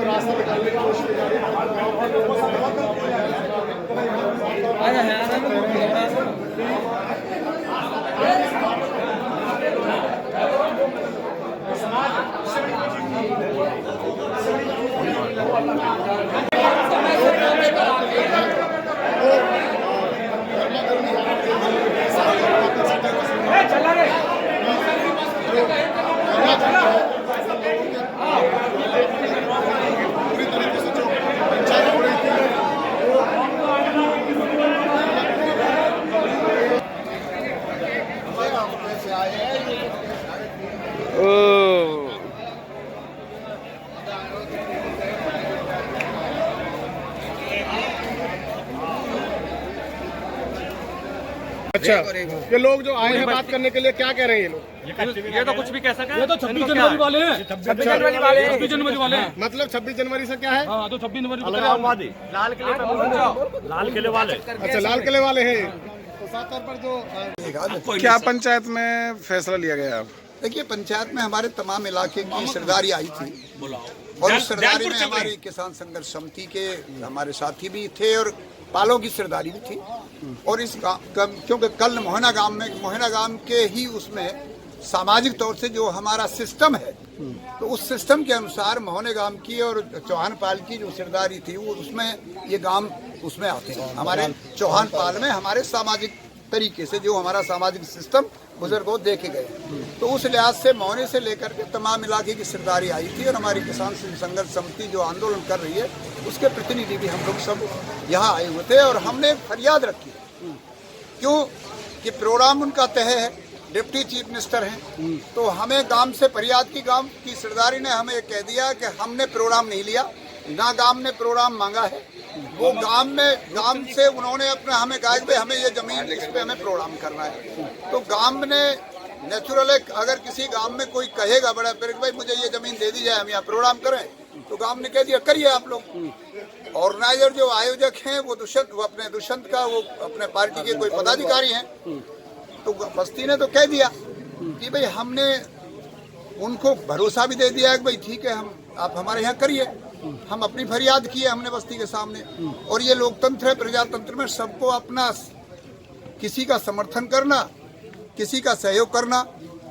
रास्ता निकालने की कोशिश की जा रही पूरी तरीके से जो पंचायत हो रही थी अच्छा, ये लोग जो आए हैं बात करने के लिए, क्या कह रहे हैं ये लोग? ये तो कुछ भी कह सके। ये तो 26 जनवरी वाले हैं। 26 जनवरी वाले 26 जनवरी वाले हैं। मतलब 26 जनवरी से क्या है? हाँ, तो 26 जनवरी लाल किले पे पहुंचो। लाल किले वाले। अच्छा, लाल किले वाले हैं। तो साफ तौर पर जो क्या पंचायत में फैसला लिया गया? देखिए, पंचायत में हमारे तमाम इलाके की सरदारी आई थी और उस सरदारी में हमारी किसान संघर्ष समिति के हमारे साथी भी थे और पालों की सरदारी भी थी। और इस क्योंकि कल मोहना गांव के ही उसमें सामाजिक तौर से जो हमारा सिस्टम है, तो उस सिस्टम के अनुसार मोहने गांव की और चौहान पाल की जो सरदारी थी वो उसमें ये गांव उसमें आते हैं। हमारे चौहान पाल में हमारे सामाजिक तरीके से जो हमारा सामाजिक सिस्टम बुजुर्गों देखे गए, तो उस लिहाज से मोहने से लेकर के तमाम इलाके की सरदारी आई थी। और हमारी किसान संघर्ष समिति जो आंदोलन कर रही है उसके प्रतिनिधि भी हम लोग सब यहाँ आए हुए थे और हमने फरियाद रखी। क्यों कि प्रोग्राम उनका तय है, डिप्टी चीफ मिनिस्टर हैं, तो हमें गांव से फरियाद की। गांव की सरदारी ने हमें कह दिया कि हमने प्रोग्राम नहीं लिया, ना गांव ने प्रोग्राम मांगा है। वो गांव से उन्होंने अपना हमें कहा कि हमें ये जमीन, इस पे हमें प्रोग्राम करना है। तो गांव ने नेचुरल है, अगर किसी गांव में कोई कहेगा बड़ा फिर भाई मुझे ये जमीन दे दी जाए, हम यहाँ प्रोग्राम करें, तो गांव ने कह दिया करिए आप लोग। ऑर्गेनाइजर जो आयोजक हैं वो अपने दुष्यंत का वो अपने पार्टी के कोई पदाधिकारी हैं, तो बस्ती ने तो कह दिया कि भाई हमने उनको भरोसा भी दे दिया कि भाई ठीक है, आप हमारे यहाँ करिए। हम अपनी फरियाद किए हमने बस्ती के सामने। और ये लोकतंत्र है, प्रजातंत्र में सबको अपना किसी का समर्थन करना, किसी का सहयोग करना,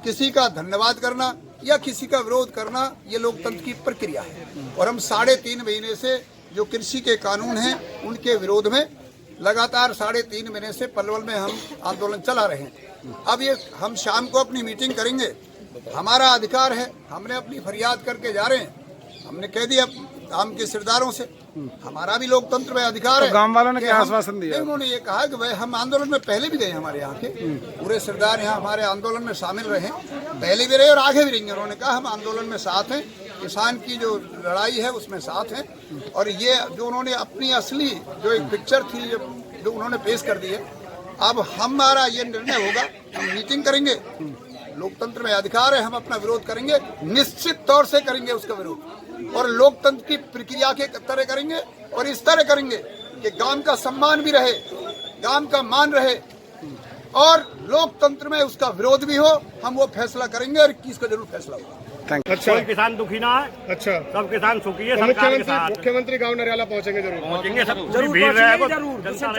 किसी का धन्यवाद करना या किसी का विरोध करना, ये लोकतंत्र की प्रक्रिया है। और हम 3.5 महीने से जो कृषि के कानून हैं उनके विरोध में लगातार 3.5 महीने से पलवल में हम आंदोलन चला रहे हैं। अब ये हम शाम को अपनी मीटिंग करेंगे, हमारा अधिकार है, हमने अपनी फरियाद करके जा रहे हैं। हमने कह दिया गांव के सरदारों से हमारा भी लोकतंत्र में अधिकार है। तो गांव वालों ने क्या आश्वासन दिया? उन्होंने ये कहा कि भाई हम आंदोलन में पहले भी गए, हमारे यहाँ के पूरे सरदार यहाँ हमारे आंदोलन में शामिल रहे, पहले भी रहे और आगे भी रहेंगे। उन्होंने कहा हम आंदोलन में साथ हैं, किसान की जो लड़ाई है उसमें साथ हैं। और ये जो उन्होंने अपनी असली जो एक पिक्चर थी जो उन्होंने पेश कर दी है, अब हमारा ये निर्णय होगा, हम मीटिंग करेंगे, लोकतंत्र में अधिकार है, हम अपना विरोध करेंगे, निश्चित तौर से करेंगे उसका विरोध। और लोकतंत्र की प्रक्रिया के तरह करेंगे और इस तरह करेंगे कि गांव का सम्मान भी रहे, गांव का मान रहे और लोकतंत्र में उसका विरोध भी हो। हम वो फैसला करेंगे और 21 को जरूर फैसला होगा। अच्छा, कोई किसान दुखी ना है। अच्छा, सब किसान सुखी है। सरकार के साथ मुख्यमंत्री गांव नरियाला पहुंचेंगे, जरूर पहुंचेंगे। सब भीड़ रहेगा, जनता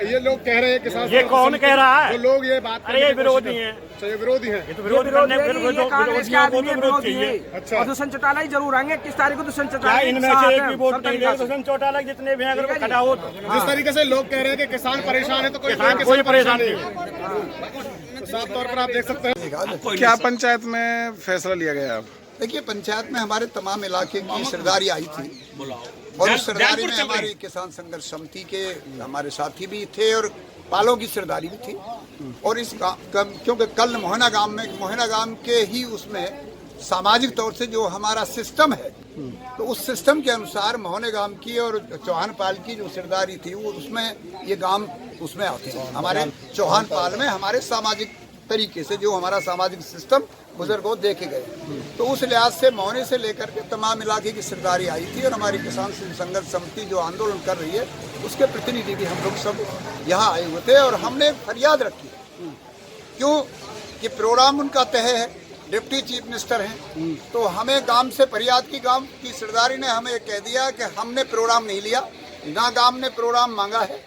ये लोग कह रहे हैं किसान। ये कौन कह रहा है? वो लोग ये बात, अरे ये विरोधी है। अच्छा, ये विरोधी है। ये तो विरोध करने विरोधियों को तो विरोध चाहिए। अच्छा, और दुष्यंत चौटाला ही जरूर आएंगे। 21 तारीख को दुष्यंत चौटाला इनमें से एक भी वोट नहीं देगा। दुष्यंत चौटाला जितने भी हैं अगर खड़ा हो, जिस तरीके से लोग कह रहे हैं कि किसान परेशान है, तो कोई परेशान नहीं। साफ तौर पर आप देख सकते हैं क्या पंचायत में फैसला लिया गया? देखिए, पंचायत में हमारे तमाम इलाके की सरदारी आई थी और उस सरदारी में हमारी किसान संघर्ष समिति के हमारे साथी भी थे और पालों की सरदारी भी थी। और इस क्योंकि कल मोहना गांव के ही उसमें सामाजिक तौर से जो हमारा सिस्टम है, तो उस सिस्टम के अनुसार मोहने गांव की और चौहान पाल की जो सरदारी थी वो उसमें ये गांव उसमें आते हैं। हमारे चौहान पाल में हमारे सामाजिक तरीके से जो हमारा सामाजिक सिस्टम बुजुर्गों देखे गए, तो उस लिहाज से मोहने से लेकर के तमाम इलाके की सरदारी आई थी। और हमारी किसान संघर्ष समिति जो आंदोलन कर रही है उसके प्रतिनिधि भी हम लोग सब यहाँ आए हुए थे और हमने फरियाद रखी। क्यों कि प्रोग्राम उनका तय है, डिप्टी चीफ मिनिस्टर हैं, तो हमें गांव से फरियाद की, गांव की सरदारी ने हमें कह दिया कि हमने प्रोग्राम नहीं लिया, ना गांव ने प्रोग्राम मांगा है।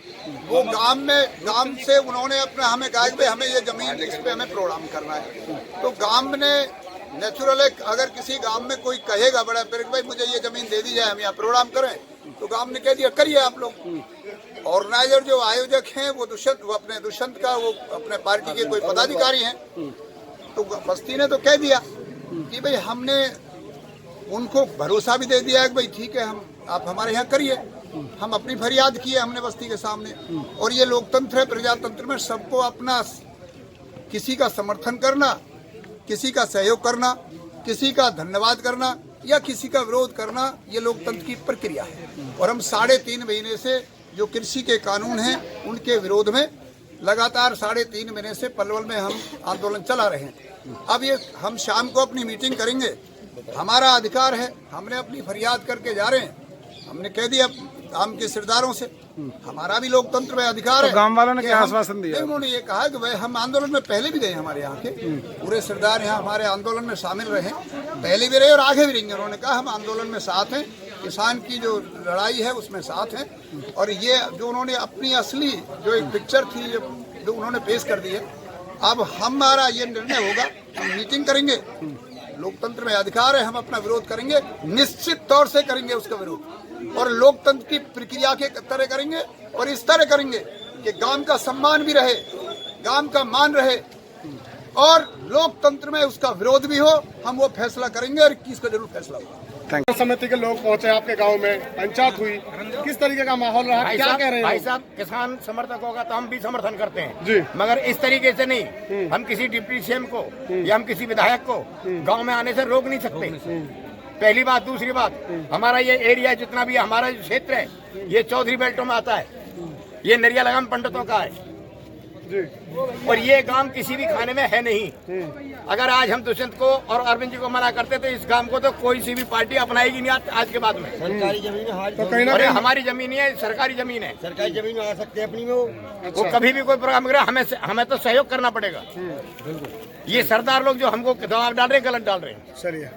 वो गांव से उन्होंने अपना हमें कहा कि भाई हमें ये जमीन, इस पे हमें प्रोग्राम करना है। तो गांव ने नेचुरल है, अगर किसी गांव में कोई कहेगा बड़ा फिर भाई मुझे ये जमीन दे दी जाए, हम यहाँ प्रोग्राम करें, तो गांव ने कह दिया करिए आप लोग। ऑर्गेनाइजर जो आयोजक हैं वो अपने दुष्यंत का, वो अपने पार्टी के कोई पदाधिकारी हैं, तो बस्ती ने तो कह दिया कि भाई हमने उनको भरोसा भी दे दिया है कि भाई ठीक है, आप हमारे यहाँ करिए। हम अपनी फरियाद किए हमने बस्ती के सामने। और ये लोकतंत्र है, प्रजातंत्र में सबको अपना, किसी का समर्थन करना, किसी का सहयोग करना, किसी का धन्यवाद करना या किसी का विरोध करना, ये लोकतंत्र की प्रक्रिया है। और हम 3.5 महीने से जो कृषि के कानून हैं उनके विरोध में लगातार 3.5 महीने से पलवल में हम आंदोलन चला रहे हैं। अब ये हम शाम को अपनी मीटिंग करेंगे, हमारा अधिकार है, हमने अपनी फरियाद करके जा रहे हैं। हमने कह दिया गांव के सरदारों से, हमारा भी लोकतंत्र में अधिकार है। तो गांव वालों ने क्या आश्वासन दिया? उन्होंने ये कहा कि भाई हम आंदोलन में पहले भी गए, हमारे यहाँ के पूरे सरदार यहाँ हमारे आंदोलन में शामिल रहे, पहले भी रहे और आगे भी रहेंगे। उन्होंने कहा हम आंदोलन में साथ हैं, किसान की जो लड़ाई है उसमें साथ हैं। और ये जो उन्होंने अपनी असली जो एक पिक्चर थी जो उन्होंने पेश कर दी है, अब हमारा ये निर्णय होगा, हम मीटिंग करेंगे, लोकतंत्र में अधिकार है, हम अपना विरोध करेंगे, निश्चित तौर से करेंगे उसका विरोध, और लोकतंत्र की प्रक्रिया के तरह करेंगे और इस तरह करेंगे कि गांव का सम्मान भी रहे, गांव का मान रहे और लोकतंत्र में उसका विरोध भी हो। हम वो फैसला करेंगे और 21 को जरूर फैसला होगा। समिति के लोग पहुंचे आपके गांव में, पंचायत हुई, किस तरीके का माहौल रहा, क्या कह रहे हैं? भाई साहब, किसान समर्थक होगा तो हम भी समर्थन करते हैं जी, मगर इस तरीके से नहीं। हम किसी डिप्टी सीएम को या हम किसी विधायक को गांव में आने से रोक नहीं सकते, पहली बात। दूसरी बात, हमारा ये एरिया जितना भी हमारा जो क्षेत्र है ये चौधरी बेल्टों में आता है, ये नरिया लगाम पंडितों का है जी। और ये गांव किसी भी खाने में है नहीं। अगर आज हम दुष्यंत को और अरविंद जी को मना करते तो इस गांव को तो कोई सी भी पार्टी अपनाएगी नहीं आज के बाद में। सरकारी जमीन है, तो कहीं ना अरे कहीं हमारी जमीन ही है, सरकारी जमीन है, सरकारी जमीन में आ सकते हैं अपनी में वो कभी भी कोई प्रोग्राम करे हमें तो सहयोग करना पड़ेगा। ये सरदार लोग जो हमको दबाव डाल रहे हैं, गलत डाल रहे हैं। चलिए